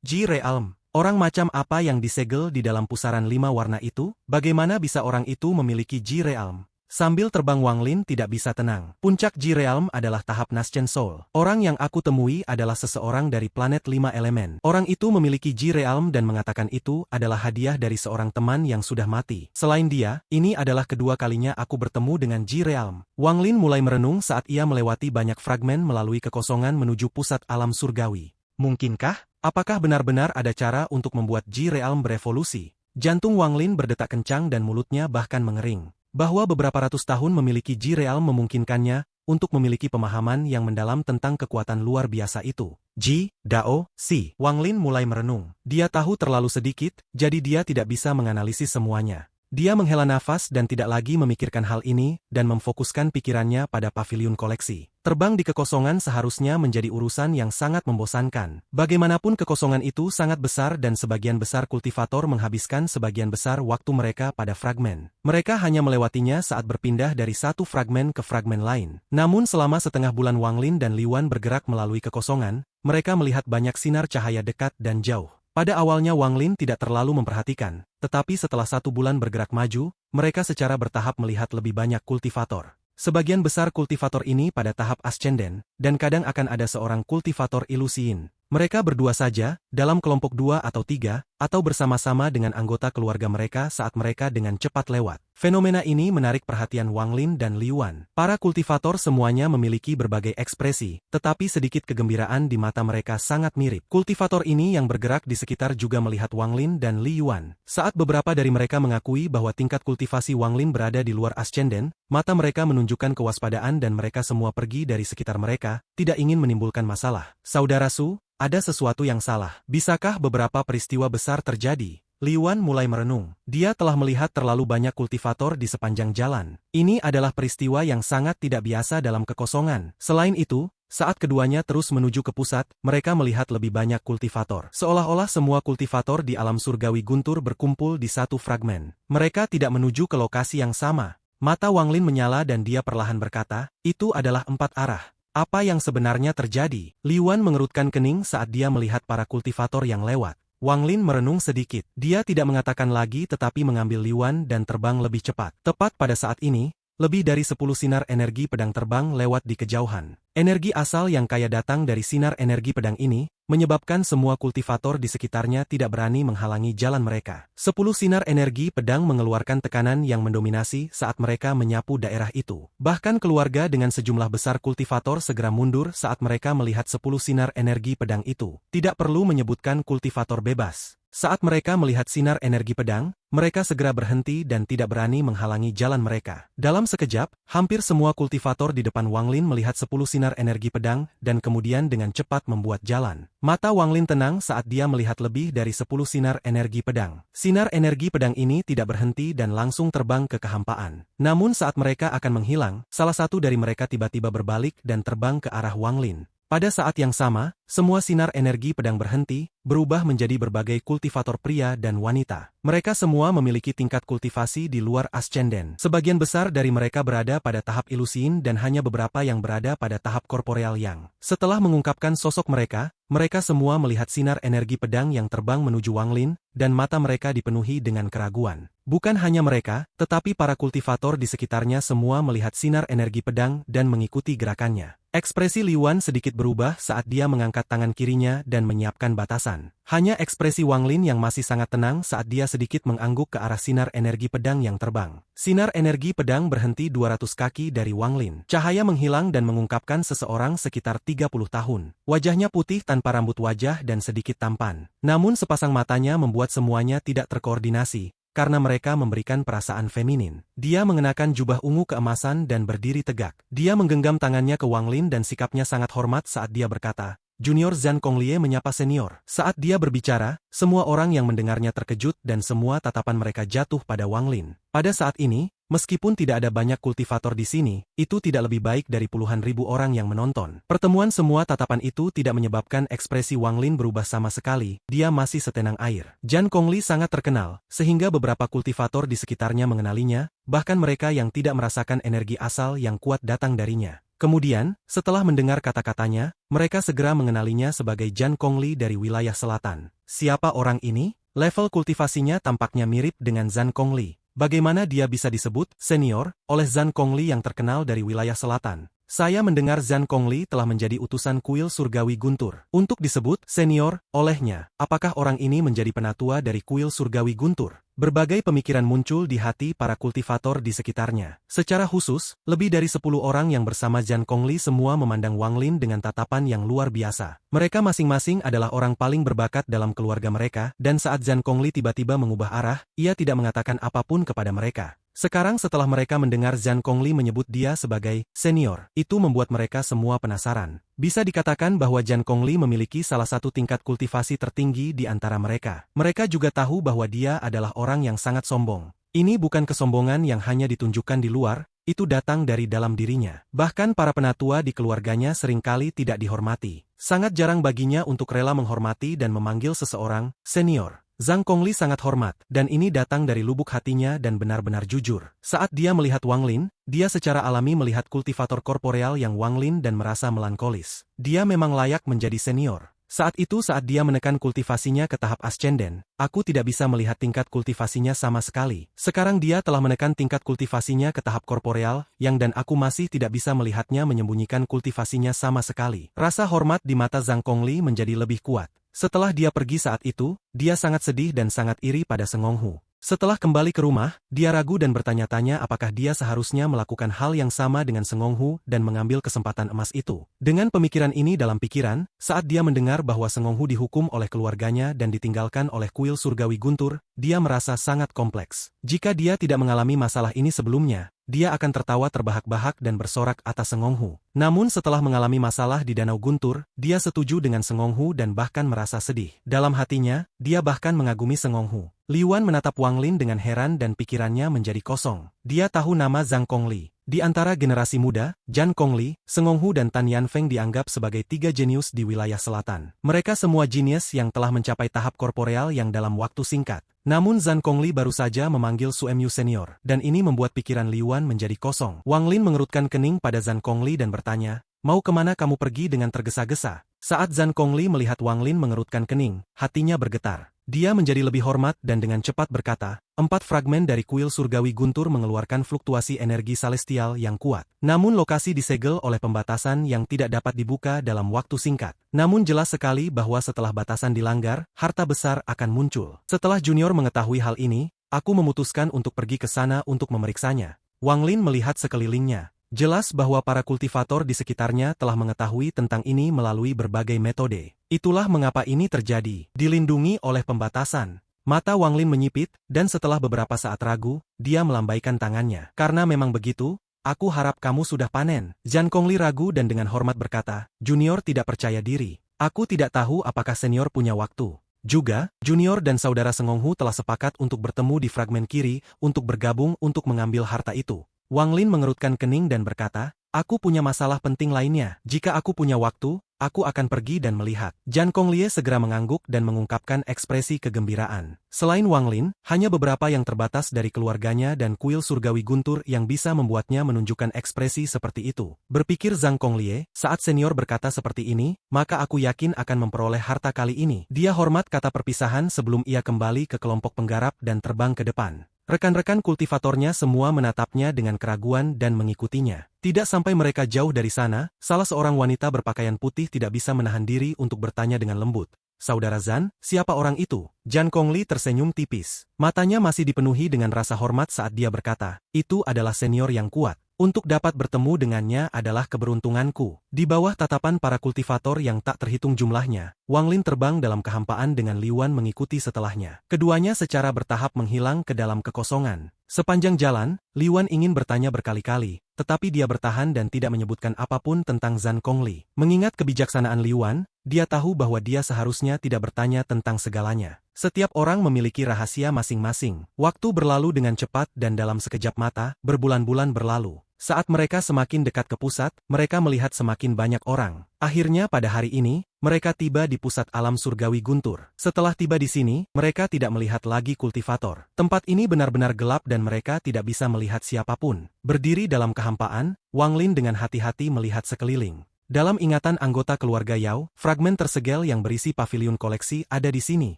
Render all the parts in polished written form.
Ji Realm. Orang macam apa yang disegel di dalam pusaran 5 warna itu? Bagaimana bisa orang itu memiliki Ji Realm? Sambil terbang Wang Lin tidak bisa tenang. Puncak Ji Realm adalah tahap Nascent Soul. Orang yang aku temui adalah seseorang dari planet 5 elemen. Orang itu memiliki Ji Realm dan mengatakan itu adalah hadiah dari seorang teman yang sudah mati. Selain dia, ini adalah kedua kalinya aku bertemu dengan Ji Realm. Wang Lin mulai merenung saat ia melewati banyak fragmen melalui kekosongan menuju pusat alam surgawi. Mungkinkah? Apakah benar-benar ada cara untuk membuat Ji Realm berevolusi? Jantung Wang Lin berdetak kencang dan mulutnya bahkan mengering. Bahwa beberapa ratus tahun memiliki Ji Realm memungkinkannya untuk memiliki pemahaman yang mendalam tentang kekuatan luar biasa itu. Ji, Dao, Si. Wang Lin mulai merenung. Dia tahu terlalu sedikit, jadi dia tidak bisa menganalisis semuanya. Dia menghela nafas dan tidak lagi memikirkan hal ini dan memfokuskan pikirannya pada pavilion koleksi. Terbang di kekosongan seharusnya menjadi urusan yang sangat membosankan. Bagaimanapun kekosongan itu sangat besar dan sebagian besar kultivator menghabiskan sebagian besar waktu mereka pada fragmen. Mereka hanya melewatinya saat berpindah dari satu fragmen ke fragmen lain. Namun selama setengah bulan Wang Lin dan Li Yuan bergerak melalui kekosongan, mereka melihat banyak sinar cahaya dekat dan jauh. Pada awalnya Wang Lin tidak terlalu memperhatikan, tetapi setelah 1 bulan bergerak maju, mereka secara bertahap melihat lebih banyak kultivator. Sebagian besar kultivator ini pada tahap ascenden, dan kadang akan ada seorang kultivator ilusiin. Mereka berdua saja, dalam kelompok 2 atau 3, atau bersama-sama dengan anggota keluarga mereka saat mereka dengan cepat lewat. Fenomena ini menarik perhatian Wang Lin dan Li Yuan. Para kultivator semuanya memiliki berbagai ekspresi, tetapi sedikit kegembiraan di mata mereka sangat mirip. Kultivator ini yang bergerak di sekitar juga melihat Wang Lin dan Li Yuan. Saat beberapa dari mereka mengakui bahwa tingkat kultivasi Wang Lin berada di luar ascenden, mata mereka menunjukkan kewaspadaan dan mereka semua pergi dari sekitar mereka, tidak ingin menimbulkan masalah. Saudara Su, ada sesuatu yang salah. Bisakah beberapa peristiwa besar terjadi? Li Yuan mulai merenung. Dia telah melihat terlalu banyak kultivator di sepanjang jalan. Ini adalah peristiwa yang sangat tidak biasa dalam kekosongan. Selain itu, saat keduanya terus menuju ke pusat, mereka melihat lebih banyak kultivator. Seolah-olah semua kultivator di alam surgawi guntur berkumpul di satu fragmen. Mereka tidak menuju ke lokasi yang sama. Mata Wang Lin menyala dan dia perlahan berkata, itu adalah 4 arah. Apa yang sebenarnya terjadi? Li Yuan mengerutkan kening saat dia melihat para kultivator yang lewat. Wang Lin merenung sedikit. Dia tidak mengatakan lagi tetapi mengambil Li Yuan dan terbang lebih cepat. Tepat pada saat ini, lebih dari 10 sinar energi pedang terbang lewat di kejauhan. Energi asal yang kaya datang dari sinar energi pedang ini, menyebabkan semua kultivator di sekitarnya tidak berani menghalangi jalan mereka. 10 sinar energi pedang mengeluarkan tekanan yang mendominasi saat mereka menyapu daerah itu. Bahkan keluarga dengan sejumlah besar kultivator segera mundur saat mereka melihat 10 sinar energi pedang itu. Tidak perlu menyebutkan kultivator bebas. Saat mereka melihat sinar energi pedang, mereka segera berhenti dan tidak berani menghalangi jalan mereka. Dalam sekejap, hampir semua kultivator di depan Wang Lin melihat 10 sinar energi pedang dan kemudian dengan cepat membuat jalan. Mata Wang Lin tenang saat dia melihat lebih dari 10 sinar energi pedang. Sinar energi pedang ini tidak berhenti dan langsung terbang ke kehampaan. Namun saat mereka akan menghilang, salah satu dari mereka tiba-tiba berbalik dan terbang ke arah Wang Lin. Pada saat yang sama, semua sinar energi pedang berhenti, berubah menjadi berbagai kultivator pria dan wanita. Mereka semua memiliki tingkat kultivasi di luar ascenden. Sebagian besar dari mereka berada pada tahap ilusin dan hanya beberapa yang berada pada tahap korporeal yang. Setelah mengungkapkan sosok mereka, mereka semua melihat sinar energi pedang yang terbang menuju Wang Lin, dan mata mereka dipenuhi dengan keraguan. Bukan hanya mereka, tetapi para kultivator di sekitarnya semua melihat sinar energi pedang dan mengikuti gerakannya. Ekspresi Li Yuan sedikit berubah saat dia mengangkat tangan kirinya dan menyiapkan batasan. Hanya ekspresi Wang Lin yang masih sangat tenang saat dia sedikit mengangguk ke arah sinar energi pedang yang terbang. Sinar energi pedang berhenti 200 kaki dari Wang Lin. Cahaya menghilang dan mengungkapkan seseorang sekitar 30 tahun. Wajahnya putih tanpa rambut wajah dan sedikit tampan. Namun sepasang matanya membuat semuanya tidak terkoordinasi, karena mereka memberikan perasaan feminin. Dia mengenakan jubah ungu keemasan dan berdiri tegak. Dia menggenggam tangannya ke Wang Lin dan sikapnya sangat hormat saat dia berkata, Junior Zhang Konglie menyapa senior. Saat dia berbicara, semua orang yang mendengarnya terkejut dan semua tatapan mereka jatuh pada Wang Lin. Pada saat ini, meskipun tidak ada banyak kultivator di sini, itu tidak lebih baik dari puluhan ribu orang yang menonton. Pertemuan semua tatapan itu tidak menyebabkan ekspresi Wang Lin berubah sama sekali, dia masih setenang air. Zhang Kongli sangat terkenal, sehingga beberapa kultivator di sekitarnya mengenalinya, bahkan mereka yang tidak merasakan energi asal yang kuat datang darinya. Kemudian, setelah mendengar kata-katanya, mereka segera mengenalinya sebagai Zhang Kongli dari wilayah selatan. Siapa orang ini? Level kultivasinya tampaknya mirip dengan Zhang Kongli. Bagaimana dia bisa disebut senior oleh Zhang Kongli yang terkenal dari wilayah selatan? Saya mendengar Zhang Kongli telah menjadi utusan kuil surgawi Guntur. Untuk disebut senior olehnya, apakah orang ini menjadi penatua dari kuil surgawi Guntur? Berbagai pemikiran muncul di hati para kultivator di sekitarnya. Secara khusus, lebih dari 10 orang yang bersama Zhang Kongli semua memandang Wang Lin dengan tatapan yang luar biasa. Mereka masing-masing adalah orang paling berbakat dalam keluarga mereka, dan saat Zhang Kongli tiba-tiba mengubah arah, ia tidak mengatakan apapun kepada mereka. Sekarang setelah mereka mendengar Zhang Kongli menyebut dia sebagai senior, itu membuat mereka semua penasaran. Bisa dikatakan bahwa Zhang Kongli memiliki salah satu tingkat kultivasi tertinggi di antara mereka. Mereka juga tahu bahwa dia adalah orang yang sangat sombong. Ini bukan kesombongan yang hanya ditunjukkan di luar, itu datang dari dalam dirinya. Bahkan para penatua di keluarganya seringkali tidak dihormati. Sangat jarang baginya untuk rela menghormati dan memanggil seseorang senior. Zhang Kongli sangat hormat, dan ini datang dari lubuk hatinya dan benar-benar jujur. Saat dia melihat Wang Lin, dia secara alami melihat kultivator korporeal yang Wang Lin dan merasa melankolis. Dia memang layak menjadi senior. Saat itu saat dia menekan kultivasinya ke tahap ascenden, aku tidak bisa melihat tingkat kultivasinya sama sekali. Sekarang dia telah menekan tingkat kultivasinya ke tahap korporeal, yang dan aku masih tidak bisa melihatnya menyembunyikan kultivasinya sama sekali. Rasa hormat di mata Zhang Kongli menjadi lebih kuat. Setelah dia pergi saat itu, dia sangat sedih dan sangat iri pada Sengonghu. Setelah kembali ke rumah, dia ragu dan bertanya-tanya apakah dia seharusnya melakukan hal yang sama dengan Sengonghu dan mengambil kesempatan emas itu. Dengan pemikiran ini dalam pikiran, saat dia mendengar bahwa Sengonghu dihukum oleh keluarganya dan ditinggalkan oleh kuil surgawi Guntur, dia merasa sangat kompleks. Jika dia tidak mengalami masalah ini sebelumnya, dia akan tertawa terbahak-bahak dan bersorak atas Sengonghu. Namun setelah mengalami masalah di Danau Guntur, dia setuju dengan Sengonghu dan bahkan merasa sedih. Dalam hatinya, dia bahkan mengagumi Sengonghu. Li Yuan menatap Wang Lin dengan heran dan pikirannya menjadi kosong. Dia tahu nama Zhang Kongli. Di antara generasi muda, Zhang Kongli, Sengonghu dan Tan Yanfeng dianggap sebagai 3 jenius di wilayah selatan. Mereka semua jenius yang telah mencapai tahap korporeal yang dalam waktu singkat. Namun Zhang Kongli baru saja memanggil Su Mu senior, dan ini membuat pikiran Li Yuan menjadi kosong. Wang Lin mengerutkan kening pada Zhang Kongli dan bertanya, "Mau kemana kamu pergi dengan tergesa-gesa?" Saat Zhang Kongli melihat Wang Lin mengerutkan kening, hatinya bergetar. Dia menjadi lebih hormat dan dengan cepat berkata, 4 fragmen dari kuil surgawi Guntur mengeluarkan fluktuasi energi celestial yang kuat. Namun lokasi disegel oleh pembatasan yang tidak dapat dibuka dalam waktu singkat. Namun jelas sekali bahwa setelah batasan dilanggar, harta besar akan muncul. Setelah Junior mengetahui hal ini, aku memutuskan untuk pergi ke sana untuk memeriksanya. Wang Lin melihat sekelilingnya. Jelas bahwa para kultivator di sekitarnya telah mengetahui tentang ini melalui berbagai metode. Itulah mengapa ini terjadi. Dilindungi oleh pembatasan. Mata Wang Lin menyipit, dan setelah beberapa saat ragu, dia melambaikan tangannya. Karena memang begitu, aku harap kamu sudah panen. Zhang Kongli ragu dan dengan hormat berkata, Junior tidak percaya diri. Aku tidak tahu apakah senior punya waktu. Juga, Junior dan saudara Sengonghu telah sepakat untuk bertemu di fragmen kiri, untuk bergabung untuk mengambil harta itu. Wang Lin mengerutkan kening dan berkata, aku punya masalah penting lainnya. Jika aku punya waktu, aku akan pergi dan melihat. Zhang Kongli segera mengangguk dan mengungkapkan ekspresi kegembiraan. Selain Wang Lin, hanya beberapa yang terbatas dari keluarganya dan kuil surgawi Guntur yang bisa membuatnya menunjukkan ekspresi seperti itu. Berpikir Zhang Kongli, saat senior berkata seperti ini, maka aku yakin akan memperoleh harta kali ini. Dia hormat kata perpisahan sebelum ia kembali ke kelompok penggarap dan terbang ke depan. Rekan-rekan kultivatornya semua menatapnya dengan keraguan dan mengikutinya. Tidak sampai mereka jauh dari sana, salah seorang wanita berpakaian putih tidak bisa menahan diri untuk bertanya dengan lembut. Saudara Zhan, siapa orang itu? Zhang Kongli tersenyum tipis. Matanya masih dipenuhi dengan rasa hormat saat dia berkata, itu adalah senior yang kuat. Untuk dapat bertemu dengannya adalah keberuntunganku. Di bawah tatapan para kultivator yang tak terhitung jumlahnya, Wang Lin terbang dalam kehampaan dengan Li Yuan mengikuti setelahnya. Keduanya secara bertahap menghilang ke dalam kekosongan. Sepanjang jalan, Li Yuan ingin bertanya berkali-kali, tetapi dia bertahan dan tidak menyebutkan apapun tentang Zhang Kongli. Mengingat kebijaksanaan Li Yuan, dia tahu bahwa dia seharusnya tidak bertanya tentang segalanya. Setiap orang memiliki rahasia masing-masing. Waktu berlalu dengan cepat dan dalam sekejap mata, berbulan-bulan berlalu. Saat mereka semakin dekat ke pusat, mereka melihat semakin banyak orang. Akhirnya pada hari ini, mereka tiba di pusat alam surgawi Guntur. Setelah tiba di sini, mereka tidak melihat lagi kultivator. Tempat ini benar-benar gelap dan mereka tidak bisa melihat siapapun. Berdiri dalam kehampaan, Wang Lin dengan hati-hati melihat sekeliling. Dalam ingatan anggota keluarga Yao, fragmen tersegel yang berisi paviliun koleksi ada di sini.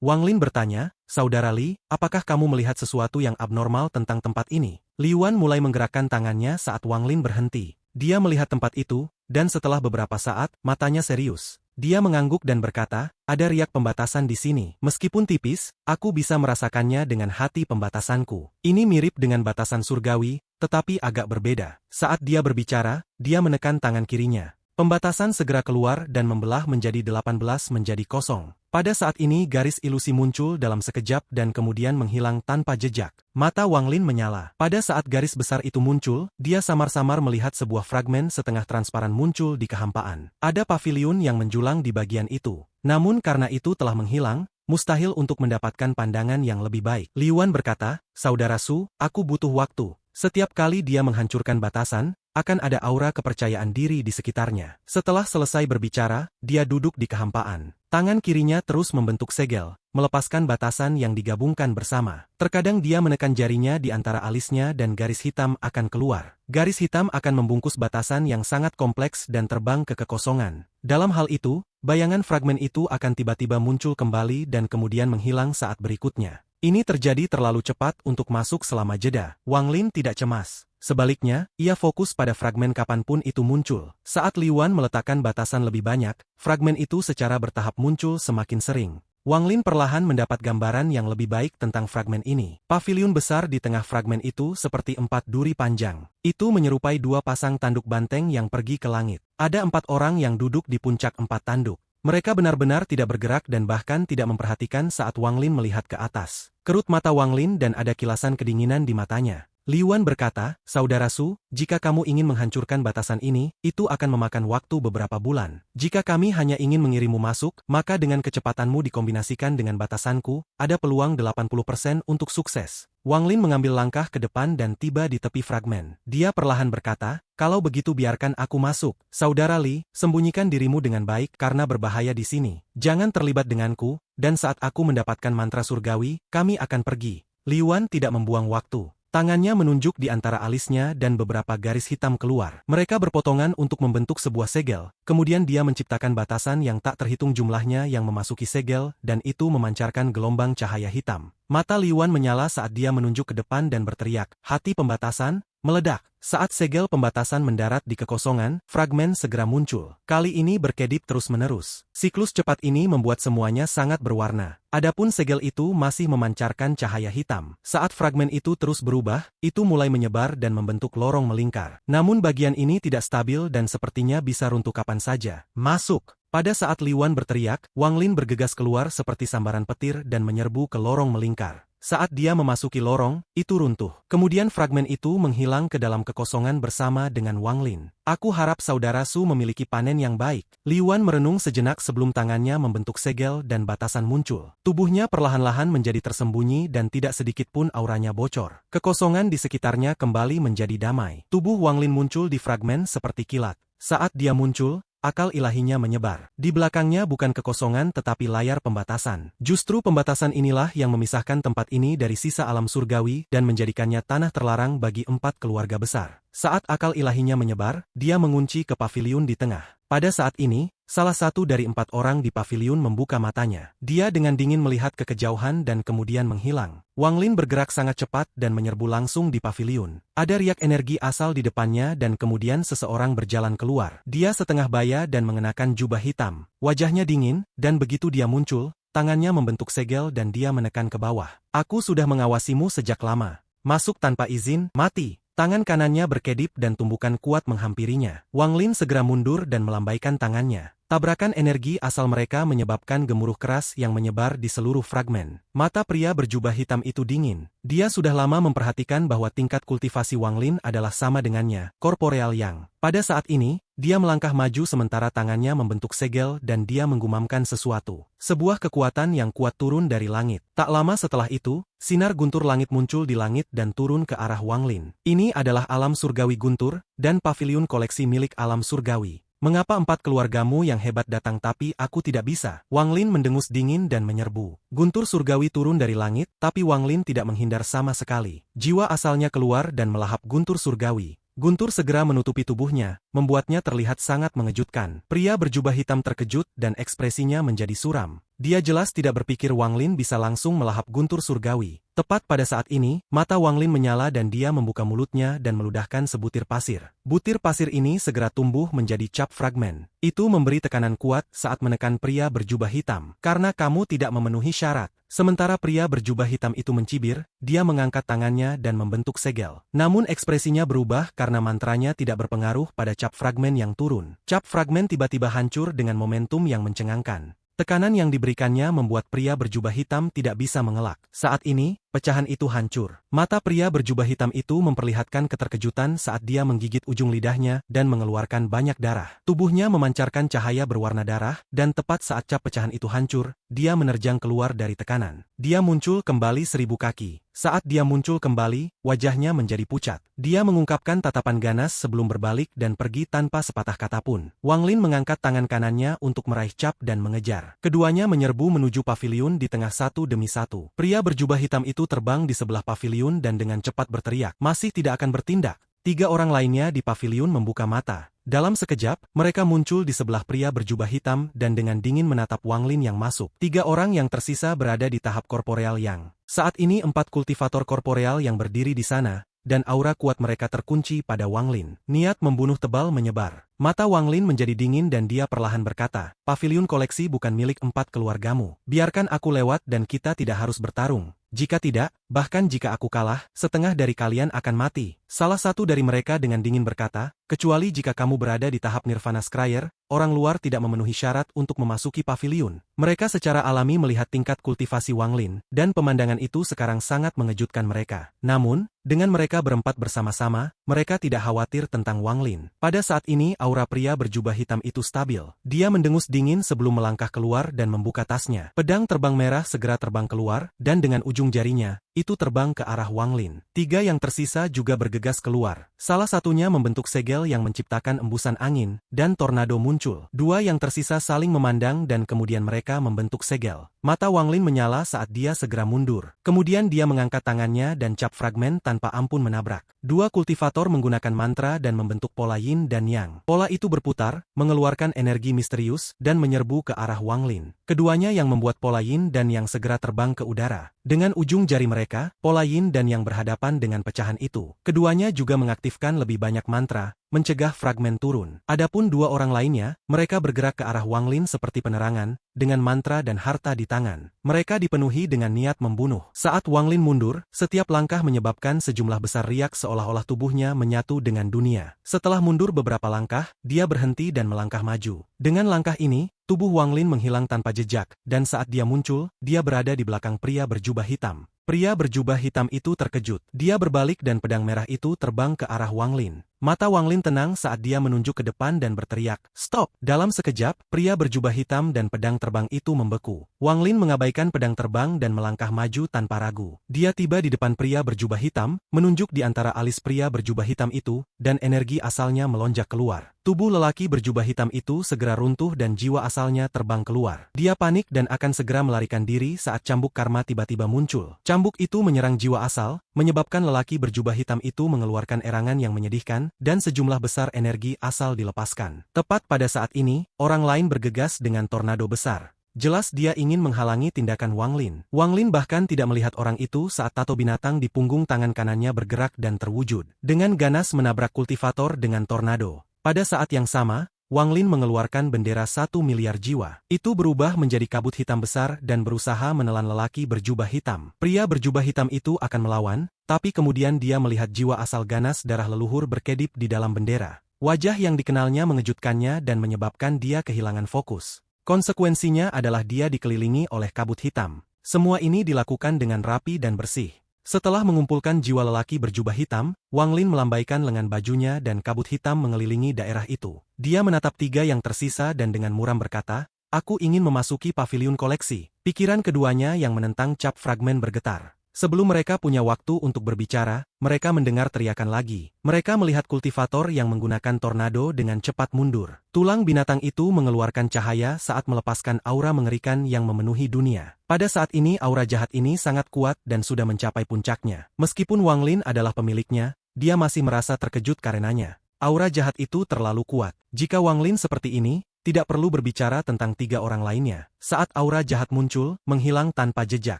Wang Lin bertanya, "Saudara Li, apakah kamu melihat sesuatu yang abnormal tentang tempat ini?" Li Yuan mulai menggerakkan tangannya saat Wang Lin berhenti. Dia melihat tempat itu, dan setelah beberapa saat, matanya serius. Dia mengangguk dan berkata, "Ada riak pembatasan di sini. Meskipun tipis, aku bisa merasakannya dengan hati pembatasanku. Ini mirip dengan batasan surgawi, tetapi agak berbeda." Saat dia berbicara, dia menekan tangan kirinya. Pembatasan segera keluar dan membelah menjadi 18 menjadi kosong. Pada saat ini garis ilusi muncul dalam sekejap dan kemudian menghilang tanpa jejak. Mata Wang Lin menyala. Pada saat garis besar itu muncul, dia samar-samar melihat sebuah fragmen setengah transparan muncul di kehampaan. Ada paviliun yang menjulang di bagian itu. Namun karena itu telah menghilang, mustahil untuk mendapatkan pandangan yang lebih baik. Li Yuan berkata, "Saudara Su, aku butuh waktu." Setiap kali dia menghancurkan batasan, akan ada aura kepercayaan diri di sekitarnya. Setelah selesai berbicara, dia duduk di kehampaan. Tangan kirinya terus membentuk segel, melepaskan batasan yang digabungkan bersama. Terkadang dia menekan jarinya di antara alisnya dan garis hitam akan keluar. Garis hitam akan membungkus batasan yang sangat kompleks dan terbang ke kekosongan. Dalam hal itu, bayangan fragmen itu akan tiba-tiba muncul kembali dan kemudian menghilang saat berikutnya. Ini terjadi terlalu cepat untuk masuk selama jeda. Wang Lin tidak cemas. Sebaliknya, ia fokus pada fragmen kapanpun itu muncul. Saat Li Yuan meletakkan batasan lebih banyak, fragmen itu secara bertahap muncul semakin sering. Wang Lin perlahan mendapat gambaran yang lebih baik tentang fragmen ini. Paviliun besar di tengah fragmen itu seperti 4 duri panjang. Itu menyerupai 2 pasang tanduk banteng yang pergi ke langit. Ada 4 orang yang duduk di puncak 4 tanduk. Mereka benar-benar tidak bergerak dan bahkan tidak memperhatikan saat Wang Lin melihat ke atas. Kerut mata Wang Lin dan ada kilasan kedinginan di matanya. Li Yuan berkata, "Saudara Su, jika kamu ingin menghancurkan batasan ini, itu akan memakan waktu beberapa bulan. Jika kami hanya ingin mengirimmu masuk, maka dengan kecepatanmu dikombinasikan dengan batasanku, ada peluang 80% untuk sukses." Wang Lin mengambil langkah ke depan dan tiba di tepi fragmen. Dia perlahan berkata, "Kalau begitu biarkan aku masuk. Saudara Li, sembunyikan dirimu dengan baik karena berbahaya di sini. Jangan terlibat denganku, dan saat aku mendapatkan mantra surgawi, kami akan pergi." Li Yuan tidak membuang waktu. Tangannya menunjuk di antara alisnya dan beberapa garis hitam keluar. Mereka berpotongan untuk membentuk sebuah segel. Kemudian dia menciptakan batasan yang tak terhitung jumlahnya yang memasuki segel dan itu memancarkan gelombang cahaya hitam. Mata Li Yuan menyala saat dia menunjuk ke depan dan berteriak, "Hati pembatasan!" Meledak. Saat segel pembatasan mendarat di kekosongan, fragmen segera muncul. Kali ini berkedip terus-menerus. Siklus cepat ini membuat semuanya sangat berwarna. Adapun segel itu masih memancarkan cahaya hitam. Saat fragmen itu terus berubah, itu mulai menyebar dan membentuk lorong melingkar. Namun bagian ini tidak stabil dan sepertinya bisa runtuh kapan saja. "Masuk!" Pada saat Li Yuan berteriak, Wang Lin bergegas keluar seperti sambaran petir dan menyerbu ke lorong melingkar. Saat dia memasuki lorong, itu runtuh. Kemudian fragmen itu menghilang ke dalam kekosongan bersama dengan Wang Lin. "Aku harap saudara Su memiliki panen yang baik." Li Yuan merenung sejenak sebelum tangannya membentuk segel dan batasan muncul. Tubuhnya perlahan-lahan menjadi tersembunyi dan tidak sedikit pun auranya bocor. Kekosongan di sekitarnya kembali menjadi damai. Tubuh Wang Lin muncul di fragmen seperti kilat. Saat dia muncul, akal ilahinya menyebar. Di belakangnya bukan kekosongan tetapi layar pembatasan. Justru pembatasan inilah yang memisahkan tempat ini dari sisa alam surgawi dan menjadikannya tanah terlarang bagi 4 keluarga besar. Saat akal ilahinya menyebar, dia mengunci ke paviliun di tengah. Pada saat ini, salah satu dari 4 orang di paviliun membuka matanya. Dia dengan dingin melihat ke kejauhan dan kemudian menghilang. Wang Lin bergerak sangat cepat dan menyerbu langsung di paviliun. Ada riak energi asal di depannya dan kemudian seseorang berjalan keluar. Dia setengah baya dan mengenakan jubah hitam. Wajahnya dingin, dan begitu dia muncul, tangannya membentuk segel dan dia menekan ke bawah. "Aku sudah mengawasimu sejak lama. Masuk tanpa izin, mati." Tangan kanannya berkedip dan tumbukan kuat menghampirinya. Wang Lin segera mundur dan melambaikan tangannya. Tabrakan energi asal mereka menyebabkan gemuruh keras yang menyebar di seluruh fragmen. Mata pria berjubah hitam itu dingin. Dia sudah lama memperhatikan bahwa tingkat kultivasi Wang Lin adalah sama dengannya, korporeal yang. Pada saat ini, dia melangkah maju sementara tangannya membentuk segel dan dia menggumamkan sesuatu. Sebuah kekuatan yang kuat turun dari langit. Tak lama setelah itu, sinar guntur langit muncul di langit dan turun ke arah Wang Lin. Ini adalah alam surgawi guntur, dan paviliun koleksi milik alam surgawi. Mengapa 4 keluargamu yang hebat datang tapi aku tidak bisa? Wang Lin mendengus dingin dan menyerbu. Guntur surgawi turun dari langit, tapi Wang Lin tidak menghindar sama sekali. Jiwa asalnya keluar dan melahap guntur surgawi. Guntur segera menutupi tubuhnya, membuatnya terlihat sangat mengejutkan. Pria berjubah hitam terkejut dan ekspresinya menjadi suram. Dia jelas tidak berpikir Wang Lin bisa langsung melahap guntur surgawi. Tepat pada saat ini, mata Wang Lin menyala dan dia membuka mulutnya dan meludahkan sebutir pasir. Butir pasir ini segera tumbuh menjadi cap fragmen. Itu memberi tekanan kuat saat menekan pria berjubah hitam. Karena kamu tidak memenuhi syarat. Sementara pria berjubah hitam itu mencibir, dia mengangkat tangannya dan membentuk segel. Namun ekspresinya berubah karena mantranya tidak berpengaruh pada cap fragmen yang turun. Cap fragmen tiba-tiba hancur dengan momentum yang mencengangkan. Tekanan yang diberikannya membuat pria berjubah hitam tidak bisa mengelak. Saat ini, pecahan itu hancur. Mata pria berjubah hitam itu memperlihatkan keterkejutan saat dia menggigit ujung lidahnya dan mengeluarkan banyak darah. Tubuhnya memancarkan cahaya berwarna darah, dan tepat saat cap pecahan itu hancur, dia menerjang keluar dari tekanan. Dia muncul kembali 1000 kaki. Saat dia muncul kembali, wajahnya menjadi pucat. Dia mengungkapkan tatapan ganas sebelum berbalik dan pergi tanpa sepatah kata pun. Wang Lin mengangkat tangan kanannya untuk meraih cap dan mengejar. Keduanya menyerbu menuju paviliun di tengah satu demi satu. Pria berjubah hitam itu terbang di sebelah paviliun dan dengan cepat berteriak, "Masih tidak akan bertindak." 3 orang lainnya di paviliun membuka mata. Dalam sekejap, mereka muncul di sebelah pria berjubah hitam dan dengan dingin menatap Wang Lin yang masuk. 3 orang yang tersisa berada di tahap korporeal yang. Saat ini 4 kultivator korporeal yang berdiri di sana, dan aura kuat mereka terkunci pada Wang Lin. Niat membunuh tebal menyebar. Mata Wang Lin menjadi dingin dan dia perlahan berkata, "Paviliun koleksi bukan milik 4 keluargamu. Biarkan aku lewat dan kita tidak harus bertarung. Jika tidak, bahkan jika aku kalah, setengah dari kalian akan mati." Salah satu dari mereka dengan dingin berkata, "Kecuali jika kamu berada di tahap Nirvana Scryer, orang luar tidak memenuhi syarat untuk memasuki paviliun." Mereka secara alami melihat tingkat kultivasi Wang Lin, dan pemandangan itu sekarang sangat mengejutkan mereka. Namun, dengan mereka berempat bersama-sama, mereka tidak khawatir tentang Wang Lin. Pada saat ini aura pria berjubah hitam itu stabil. Dia mendengus dingin sebelum melangkah keluar dan membuka tasnya. Pedang terbang merah segera terbang keluar, dan dengan ujung jarinya, itu terbang ke arah Wang Lin. 3 yang tersisa juga bergegas keluar. Salah satunya membentuk segel yang menciptakan embusan angin, dan tornado muncul. 2 yang tersisa saling memandang dan kemudian mereka membentuk segel. Mata Wang Lin menyala saat dia segera mundur. Kemudian dia mengangkat tangannya dan cap fragmen tanpa ampun menabrak. 2 kultivator menggunakan mantra dan membentuk pola yin dan yang. Pola itu berputar, mengeluarkan energi misterius, dan menyerbu ke arah Wang Lin. Keduanya yang membuat pola yin dan yang segera terbang ke udara. Dengan ujung jari mereka, pola yin dan yang berhadapan dengan pecahan itu. Keduanya juga mengaktifkan lebih banyak mantra, mencegah fragmen turun. Adapun 2 orang lainnya, mereka bergerak ke arah Wang Lin seperti penerangan, dengan mantra dan harta di tangan. Mereka dipenuhi dengan niat membunuh. Saat Wang Lin mundur, setiap langkah menyebabkan sejumlah besar riak seolah-olah tubuhnya menyatu dengan dunia. Setelah mundur beberapa langkah, dia berhenti dan melangkah maju. Dengan langkah ini, tubuh Wang Lin menghilang tanpa jejak, dan saat dia muncul, dia berada di belakang pria berjubah hitam. Pria berjubah hitam itu terkejut. Dia berbalik dan pedang merah itu terbang ke arah Wang Lin. Mata Wang Lin tenang saat dia menunjuk ke depan dan berteriak, "Stop!" Dalam sekejap, pria berjubah hitam dan pedang terbang itu membeku. Wang Lin mengabaikan pedang terbang dan melangkah maju tanpa ragu. Dia tiba di depan pria berjubah hitam, menunjuk di antara alis pria berjubah hitam itu, dan energi asalnya melonjak keluar. Tubuh lelaki berjubah hitam itu segera runtuh dan jiwa asalnya terbang keluar. Dia panik dan akan segera melarikan diri saat cambuk karma tiba-tiba muncul. Cambuk itu menyerang jiwa asal, menyebabkan lelaki berjubah hitam itu mengeluarkan erangan yang menyedihkan, dan sejumlah besar energi asal dilepaskan. Tepat pada saat ini, orang lain bergegas dengan tornado besar. Jelas dia ingin menghalangi tindakan Wang Lin. Wang Lin bahkan tidak melihat orang itu saat tato binatang di punggung tangan kanannya bergerak dan terwujud. Dengan ganas menabrak kultivator dengan tornado. Pada saat yang sama, Wang Lin mengeluarkan bendera 1 miliar jiwa. Itu berubah menjadi kabut hitam besar dan berusaha menelan lelaki berjubah hitam. Pria berjubah hitam itu akan melawan, tapi kemudian dia melihat jiwa asal ganas darah leluhur berkedip di dalam bendera. Wajah yang dikenalnya mengejutkannya dan menyebabkan dia kehilangan fokus. Konsekuensinya adalah dia dikelilingi oleh kabut hitam. Semua ini dilakukan dengan rapi dan bersih. Setelah mengumpulkan jiwa lelaki berjubah hitam, Wang Lin melambaikan lengan bajunya dan kabut hitam mengelilingi daerah itu. Dia menatap 3 yang tersisa dan dengan muram berkata, "Aku ingin memasuki paviliun koleksi." Pikiran keduanya yang menentang cap fragmen bergetar. Sebelum mereka punya waktu untuk berbicara, mereka mendengar teriakan lagi. Mereka melihat kultivator yang menggunakan tornado dengan cepat mundur. Tulang binatang itu mengeluarkan cahaya saat melepaskan aura mengerikan yang memenuhi dunia. Pada saat ini aura jahat ini sangat kuat dan sudah mencapai puncaknya. Meskipun Wang Lin adalah pemiliknya, dia masih merasa terkejut karenanya. Aura jahat itu terlalu kuat. Jika Wang Lin seperti ini, tidak perlu berbicara tentang 3 orang lainnya. Saat aura jahat muncul, menghilang tanpa jejak.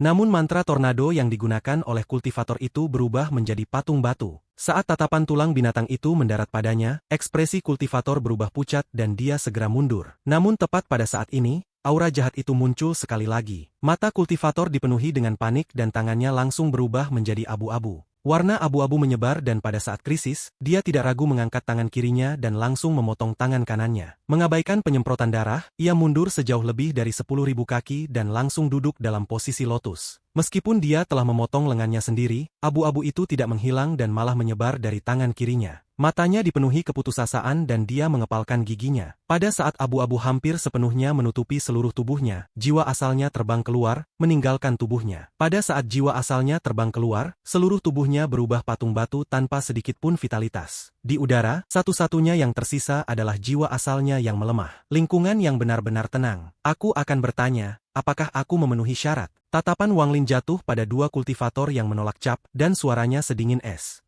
Namun mantra tornado yang digunakan oleh kultivator itu berubah menjadi patung batu. Saat tatapan tulang binatang itu mendarat padanya, ekspresi kultivator berubah pucat dan dia segera mundur. Namun tepat pada saat ini, aura jahat itu muncul sekali lagi. Mata kultivator dipenuhi dengan panik dan tangannya langsung berubah menjadi abu-abu. Warna abu-abu menyebar dan pada saat krisis, dia tidak ragu mengangkat tangan kirinya dan langsung memotong tangan kanannya. Mengabaikan penyemprotan darah, ia mundur sejauh lebih dari 10.000 kaki dan langsung duduk dalam posisi lotus. Meskipun dia telah memotong lengannya sendiri, abu-abu itu tidak menghilang dan malah menyebar dari tangan kirinya. Matanya dipenuhi keputusasaan dan dia mengepalkan giginya. Pada saat abu-abu hampir sepenuhnya menutupi seluruh tubuhnya, jiwa asalnya terbang keluar, meninggalkan tubuhnya. Pada saat jiwa asalnya terbang keluar, seluruh tubuhnya berubah patung batu tanpa sedikit pun vitalitas. Di udara, satu-satunya yang tersisa adalah jiwa asalnya yang melemah. Lingkungan yang benar-benar tenang. Aku akan bertanya, apakah aku memenuhi syarat? Tatapan Wang Lin jatuh pada 2 kultivator yang menolak cap, dan suaranya sedingin es.